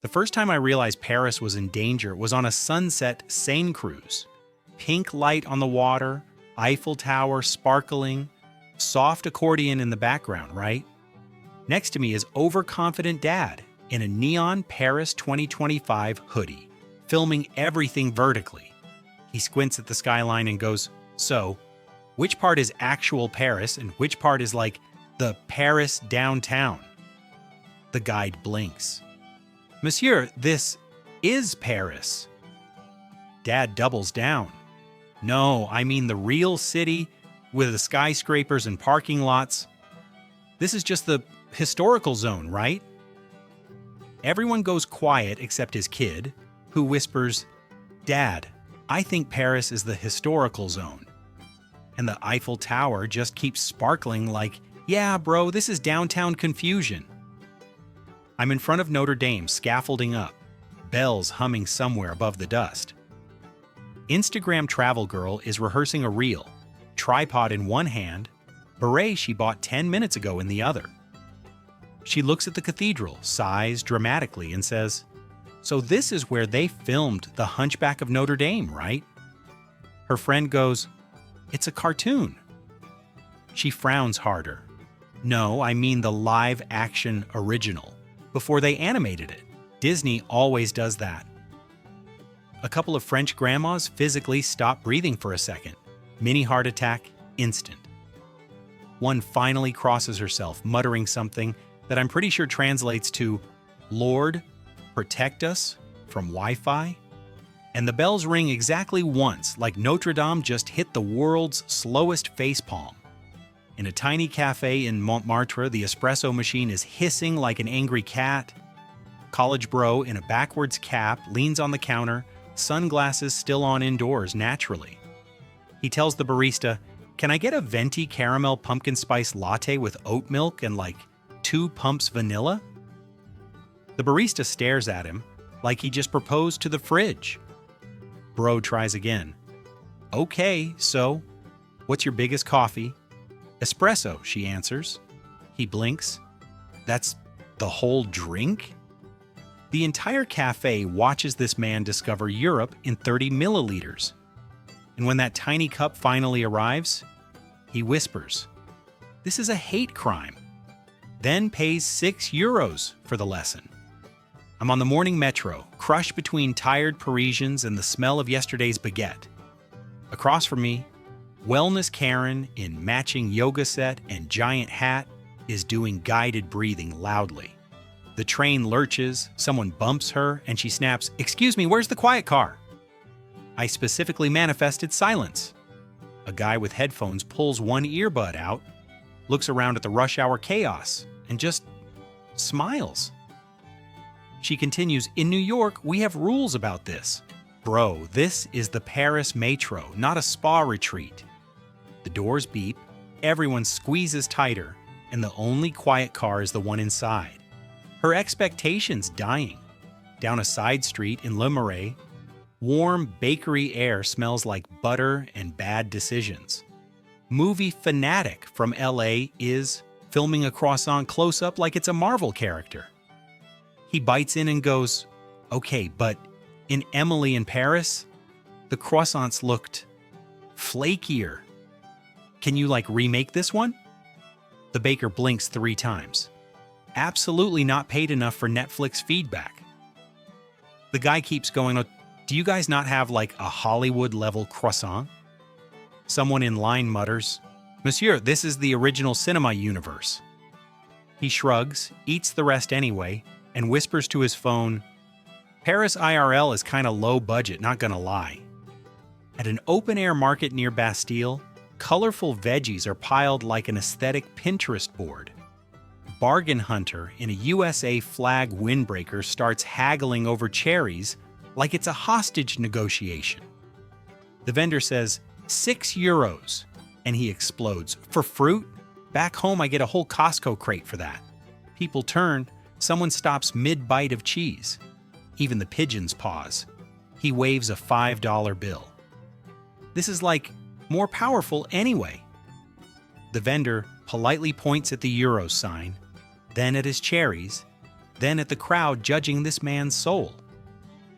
The first time I realized Paris was in danger was on a sunset Seine cruise. Pink light on the water, Eiffel Tower sparkling, soft accordion in the background, right? Next to me is overconfident dad in a neon Paris 2025 hoodie, filming everything vertically. He squints at the skyline and goes, "So, which part is actual Paris and which part is like the Paris downtown?" The guide blinks. "Monsieur, this is Paris." Dad doubles down. "No, I mean the real city with the skyscrapers and parking lots. This is just the historical zone, right?" Everyone goes quiet except his kid, who whispers, "Dad, I think Paris is the historical zone." And the Eiffel Tower just keeps sparkling like, "Yeah, bro, this is downtown confusion." I'm in front of Notre Dame, scaffolding up, bells humming somewhere above the dust. Instagram travel girl is rehearsing a reel, tripod in one hand, beret she bought 10 minutes ago in the other. She looks at the cathedral, sighs dramatically, and says, "So this is where they filmed The Hunchback of Notre Dame, right?" Her friend goes, "It's a cartoon." She frowns harder. "No, I mean the live-action original, before they animated it. Disney always does that." A couple of French grandmas physically stop breathing for a second. Mini heart attack, instant. One finally crosses herself, muttering something that I'm pretty sure translates to, "Lord, protect us from Wi-Fi." And the bells ring exactly once, like Notre Dame just hit the world's slowest facepalm. In a tiny cafe in Montmartre, the espresso machine is hissing like an angry cat. College bro in a backwards cap leans on the counter, sunglasses still on indoors naturally. He tells the barista, "Can I get a venti caramel pumpkin spice latte with oat milk and like 2 pumps vanilla?" The barista stares at him like he just proposed to the fridge. Bro tries again. "Okay, so, what's your biggest coffee?" "Espresso," she answers. He blinks. "That's the whole drink?" The entire cafe watches this man discover Europe in 30 milliliters. And when that tiny cup finally arrives, he whispers, "This is a hate crime," then pays €6 for the lesson. I'm on the morning metro, crushed between tired Parisians and the smell of yesterday's baguette. Across from me, Wellness Karen in matching yoga set and giant hat is doing guided breathing loudly. The train lurches, someone bumps her, and she snaps, "Excuse me, where's the quiet car?" I specifically manifested silence. A guy with headphones pulls one earbud out, looks around at the rush hour chaos, and just smiles. She continues, "In New York, we have rules about this. Bro, this is the Paris metro, not a spa retreat." The doors beep, everyone squeezes tighter, and the only quiet car is the one inside. Her expectations dying. Down a side street in Le Marais, warm bakery air smells like butter and bad decisions. Movie fanatic from LA is filming a croissant close-up like it's a Marvel character. He bites in and goes, "Okay, but in Emily in Paris, the croissants looked flakier. Can you remake this one?" The baker blinks 3 times. Absolutely not paid enough for Netflix feedback. The guy keeps going, "Do you guys not have a Hollywood-level croissant?" Someone in line mutters, "Monsieur, this is the original cinema universe." He shrugs, eats the rest anyway, and whispers to his phone, "Paris IRL is kinda low budget, not gonna lie." At an open-air market near Bastille, colorful veggies are piled like an aesthetic Pinterest board. Bargain hunter in a USA flag windbreaker starts haggling over cherries like it's a hostage negotiation. The vendor says, €6, and he explodes. "For fruit? Back home I get a whole Costco crate for that." People turn, someone stops mid-bite of cheese. Even the pigeons pause. He waves a $5 bill. This is more powerful anyway. The vendor politely points at the euro sign, then at his cherries, then at the crowd judging this man's soul.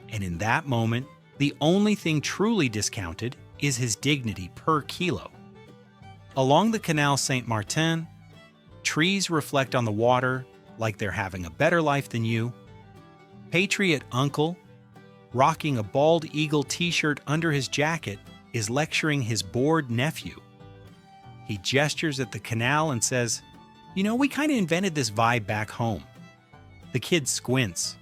And in that moment, the only thing truly discounted is his dignity per kilo. Along the Canal Saint-Martin, trees reflect on the water like they're having a better life than you. Patriot uncle, rocking a bald eagle t-shirt under his jacket, is lecturing his bored nephew. He gestures at the canal and says, "You know, we kind of invented this vibe back home." The kid squints.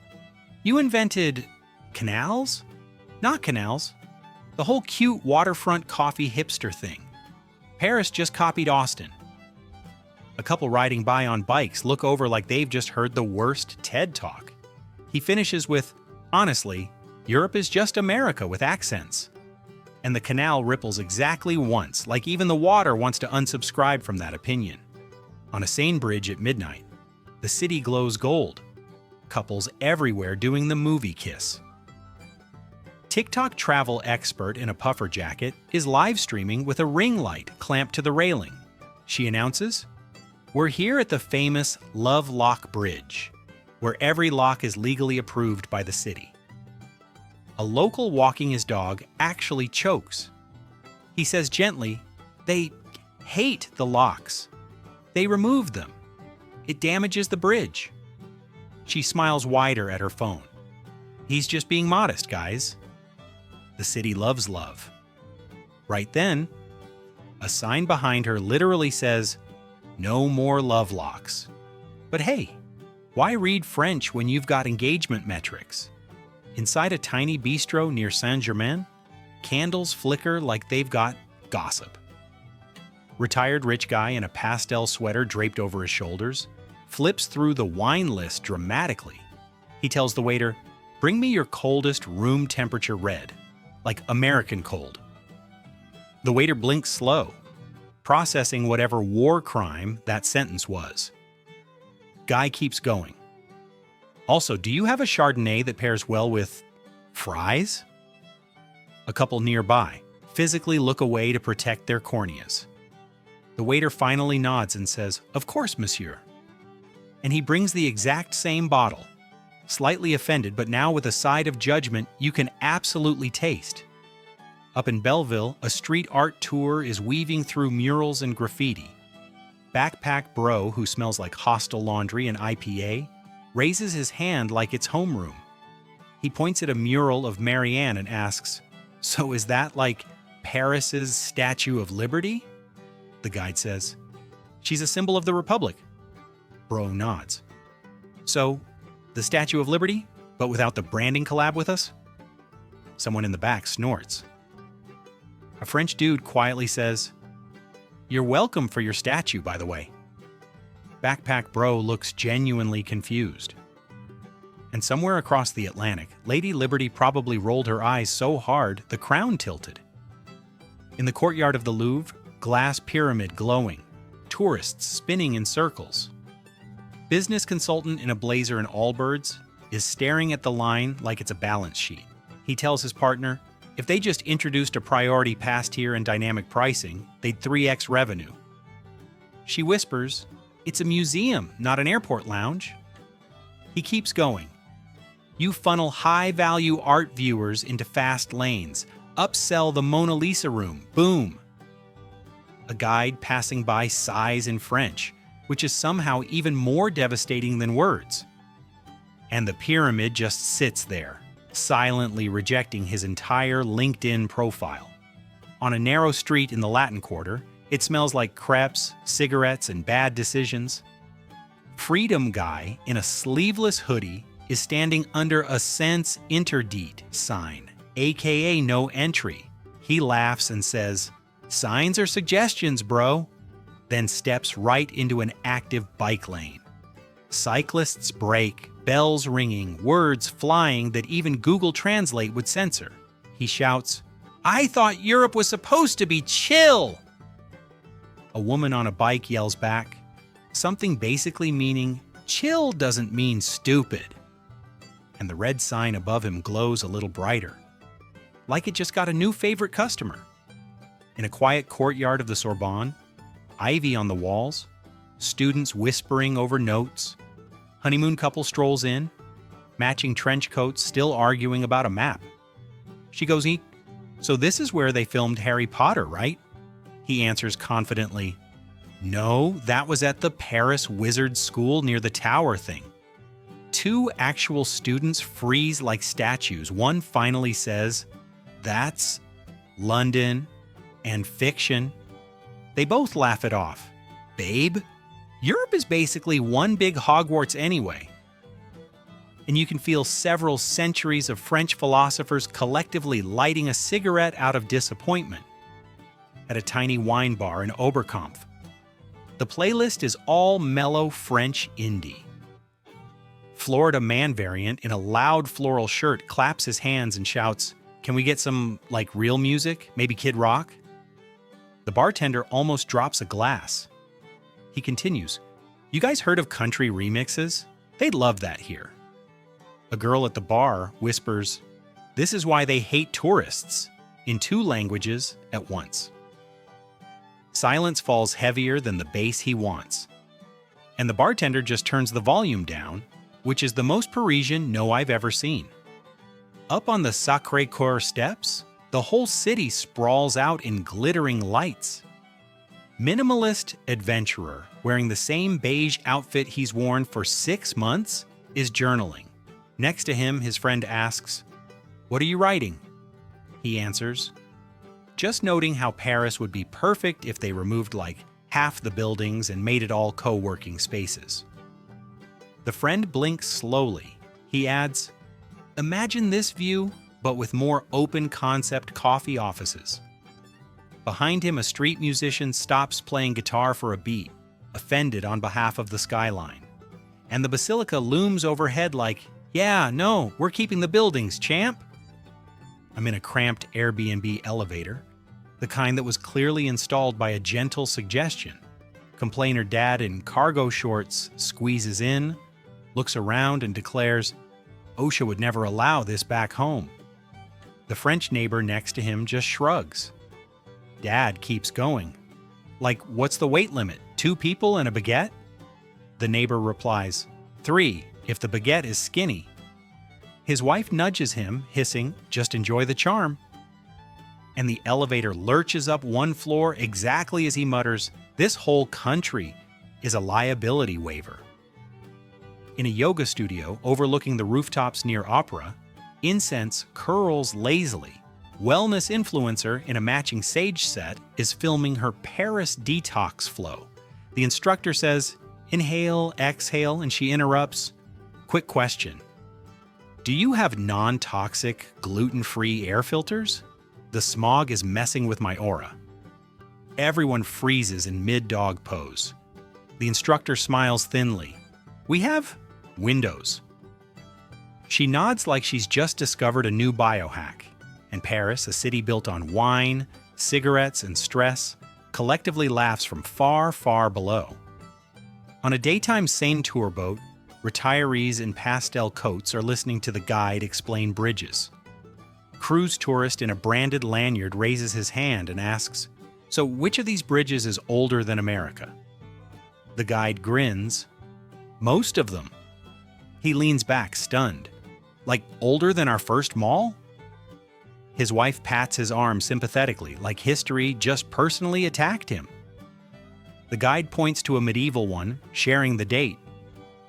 "You invented canals?" "Not canals. The whole cute waterfront coffee hipster thing. Paris just copied Austin." A couple riding by on bikes look over like they've just heard the worst TED Talk. He finishes with, "Honestly, Europe is just America with accents." And the canal ripples exactly once, like even the water wants to unsubscribe from that opinion. On a Seine bridge at midnight, the city glows gold. Couples everywhere doing the movie kiss. TikTok travel expert in a puffer jacket is live streaming with a ring light clamped to the railing. She announces, "We're here at the famous Love Lock Bridge, where every lock is legally approved by the city." A local walking his dog actually chokes. He says gently, "They hate the locks. They remove them. It damages the bridge." She smiles wider at her phone. "He's just being modest, guys. The city loves love." Right then, a sign behind her literally says, "No more love locks." But hey, why read French when you've got engagement metrics? Inside a tiny bistro near Saint-Germain, candles flicker like they've got gossip. Retired rich guy in a pastel sweater draped over his shoulders flips through the wine list dramatically. He tells the waiter, "Bring me your coldest room temperature red, like American cold." The waiter blinks slow, processing whatever war crime that sentence was. Guy keeps going. "Also, do you have a Chardonnay that pairs well with fries?" A couple nearby physically look away to protect their corneas. The waiter finally nods and says, "Of course, monsieur." And he brings the exact same bottle, slightly offended but now with a side of judgment you can absolutely taste. Up in Belleville, a street art tour is weaving through murals and graffiti. Backpack bro, who smells like hostile laundry and IPA, raises his hand like it's homeroom. He points at a mural of Marianne and asks, "So is that like Paris's Statue of Liberty?" The guide says, "She's a symbol of the Republic." Bro nods. "So, the Statue of Liberty, but without the branding collab with us?" Someone in the back snorts. A French dude quietly says, "You're welcome for your statue, by the way." Backpack bro looks genuinely confused. And somewhere across the Atlantic, Lady Liberty probably rolled her eyes so hard the crown tilted. In the courtyard of the Louvre, glass pyramid glowing, tourists spinning in circles. Business consultant in a blazer and Allbirds is staring at the line like it's a balance sheet. He tells his partner, if they just introduced a priority pass tier and dynamic pricing, they'd 3x revenue. She whispers, "It's a museum, not an airport lounge." He keeps going. You funnel high-value art viewers into fast lanes. Upsell the Mona Lisa room. Boom. A guide passing by sighs in French, which is somehow even more devastating than words. And the pyramid just sits there, silently rejecting his entire LinkedIn profile. On a narrow street in the Latin Quarter, it smells like crepes, cigarettes, and bad decisions. Freedom guy in a sleeveless hoodie is standing under a Sens Interdit sign, aka no entry. He laughs and says, "Signs are suggestions, bro," then steps right into an active bike lane. Cyclists brake, bells ringing, words flying that even Google Translate would censor. He shouts, "I thought Europe was supposed to be chill!" A woman on a bike yells back, something basically meaning, "Chill doesn't mean stupid." And the red sign above him glows a little brighter, like it just got a new favorite customer. In a quiet courtyard of the Sorbonne, ivy on the walls, students whispering over notes, Honeymoon couple strolls in, matching trench coats, still arguing about a map. She goes, "So this is where they filmed Harry Potter, right?" He answers confidently, "No, that was at the Paris Wizard School near the tower thing." Two actual students freeze like statues. One finally says, "That's London and fiction." They both laugh it off. "Babe, Europe is basically one big Hogwarts anyway." And you can feel several centuries of French philosophers collectively lighting a cigarette out of disappointment at a tiny wine bar in Oberkampf. The playlist is all mellow French indie. Florida man variant in a loud floral shirt claps his hands and shouts, "Can we get some, real music? Maybe Kid Rock?" The bartender almost drops a glass. He continues, "You guys heard of country remixes? They'd love that here." A girl at the bar whispers, "This is why they hate tourists," in two languages at once. Silence falls heavier than the bass he wants. And the bartender just turns the volume down, which is the most Parisian no I've ever seen. Up on the Sacré-Cœur steps, the whole city sprawls out in glittering lights. Minimalist adventurer wearing the same beige outfit he's worn for 6 months is journaling. Next to him, his friend asks, "What are you writing?" He answers, "Just noting how Paris would be perfect if they removed half the buildings and made it all co-working spaces." The friend blinks slowly. He adds, "Imagine this view, but with more open concept coffee offices." Behind him, a street musician stops playing guitar for a beat, offended on behalf of the skyline. And the basilica looms overhead like, "Yeah, no, we're keeping the buildings, champ." I'm in a cramped Airbnb elevator, the kind that was clearly installed by a gentle suggestion. Complainer dad in cargo shorts squeezes in, looks around and declares, "OSHA would never allow this back home." The French neighbor next to him just shrugs. Dad keeps going. "What's the weight limit? 2 people and a baguette?" The neighbor replies, 3, if the baguette is skinny." His wife nudges him, hissing, "Just enjoy the charm." And the elevator lurches up one floor exactly as he mutters, "This whole country is a liability waiver." In a yoga studio overlooking the rooftops near Opera, incense curls lazily. Wellness influencer in a matching sage set is filming her Paris detox flow. The instructor says, "Inhale, exhale," and she interrupts, "Quick question. Do you have non-toxic, gluten-free air filters? The smog is messing with my aura." Everyone freezes in mid-dog pose. The instructor smiles thinly. "We have windows." She nods like she's just discovered a new biohack. And Paris, a city built on wine, cigarettes, and stress, collectively laughs from far, far below. On a daytime Seine tour boat, retirees in pastel coats are listening to the guide explain bridges. Cruise tourist in a branded lanyard raises his hand and asks, "So which of these bridges is older than America?" The guide grins, "Most of them." He leans back, stunned. Older than our first mall? His wife pats his arm sympathetically, like history just personally attacked him. The guide points to a medieval one, sharing the date.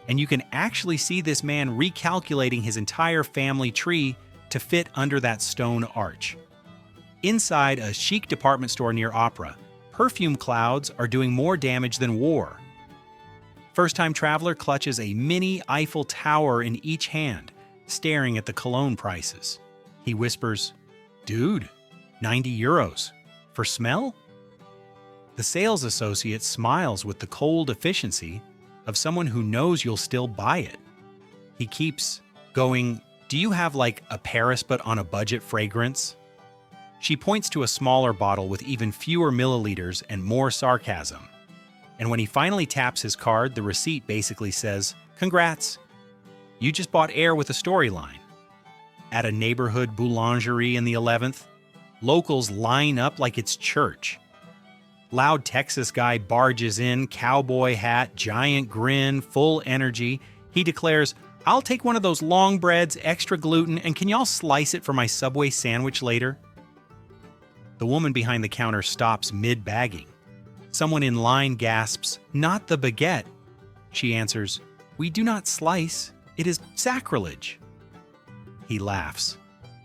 And you can actually see this man recalculating his entire family tree to fit under that stone arch. Inside a chic department store near Opera, perfume clouds are doing more damage than war. First-time traveler clutches a mini Eiffel Tower in each hand, staring at the cologne prices. He whispers, "Dude, €90. For smell?" The sales associate smiles with the cold efficiency of someone who knows you'll still buy it. He keeps going, "Do you have a Paris but on a budget fragrance?" She points to a smaller bottle with even fewer milliliters and more sarcasm. And when he finally taps his card, the receipt basically says, "Congrats, you just bought air with a storyline." At a neighborhood boulangerie in the 11th, locals line up like it's church. Loud Texas guy barges in, cowboy hat, giant grin, full energy. He declares, "I'll take one of those long breads, extra gluten, and can y'all slice it for my Subway sandwich later?" The woman behind the counter stops mid-bagging. Someone in line gasps, "Not the baguette." She answers, "We do not slice. It is sacrilege." He laughs.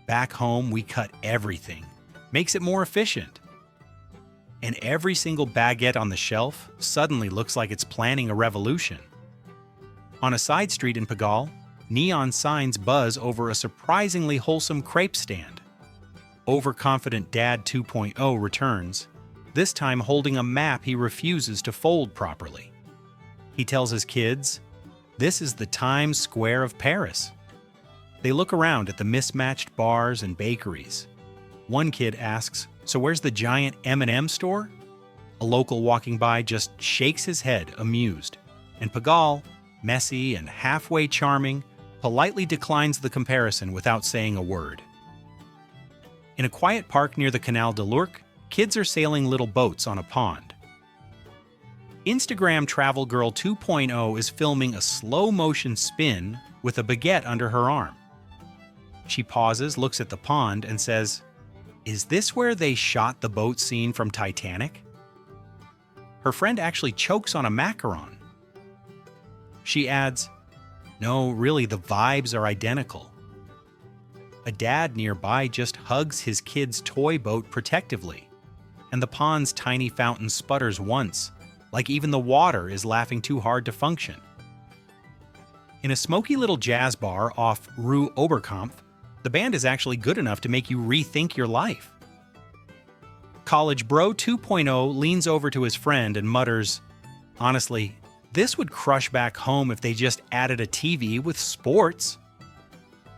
"Back home, we cut everything. Makes it more efficient." And every single baguette on the shelf suddenly looks like it's planning a revolution. On a side street in Pagal, neon signs buzz over a surprisingly wholesome crepe stand. Overconfident Dad 2.0 returns, this time holding a map he refuses to fold properly. He tells his kids, "This is the Times Square of Paris." They look around at the mismatched bars and bakeries. One kid asks, "So where's the giant M&M store?" A local walking by just shakes his head, amused. And Pagal, messy and halfway charming, politely declines the comparison without saying a word. In a quiet park near the Canal de l'Ourcq, kids are sailing little boats on a pond. Instagram Travel Girl 2.0 is filming a slow-motion spin with a baguette under her arm. She pauses, looks at the pond, and says, "Is this where they shot the boat scene from Titanic?" Her friend actually chokes on a macaron. She adds, "No, really, the vibes are identical." A dad nearby just hugs his kid's toy boat protectively, and the pond's tiny fountain sputters once, like even the water is laughing too hard to function. In a smoky little jazz bar off Rue Oberkampf, the band is actually good enough to make you rethink your life. College Bro 2.0 leans over to his friend and mutters, "Honestly, this would crush back home if they just added a TV with sports."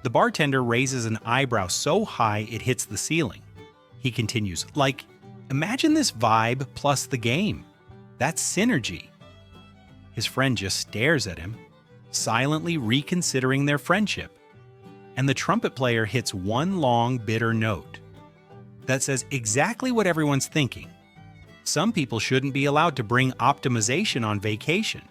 The bartender raises an eyebrow so high it hits the ceiling. He continues, "Like, imagine this vibe plus the game. That's synergy." His friend just stares at him, silently reconsidering their friendship. And the trumpet player hits one long, bitter note that says exactly what everyone's thinking. Some people shouldn't be allowed to bring optimization on vacation.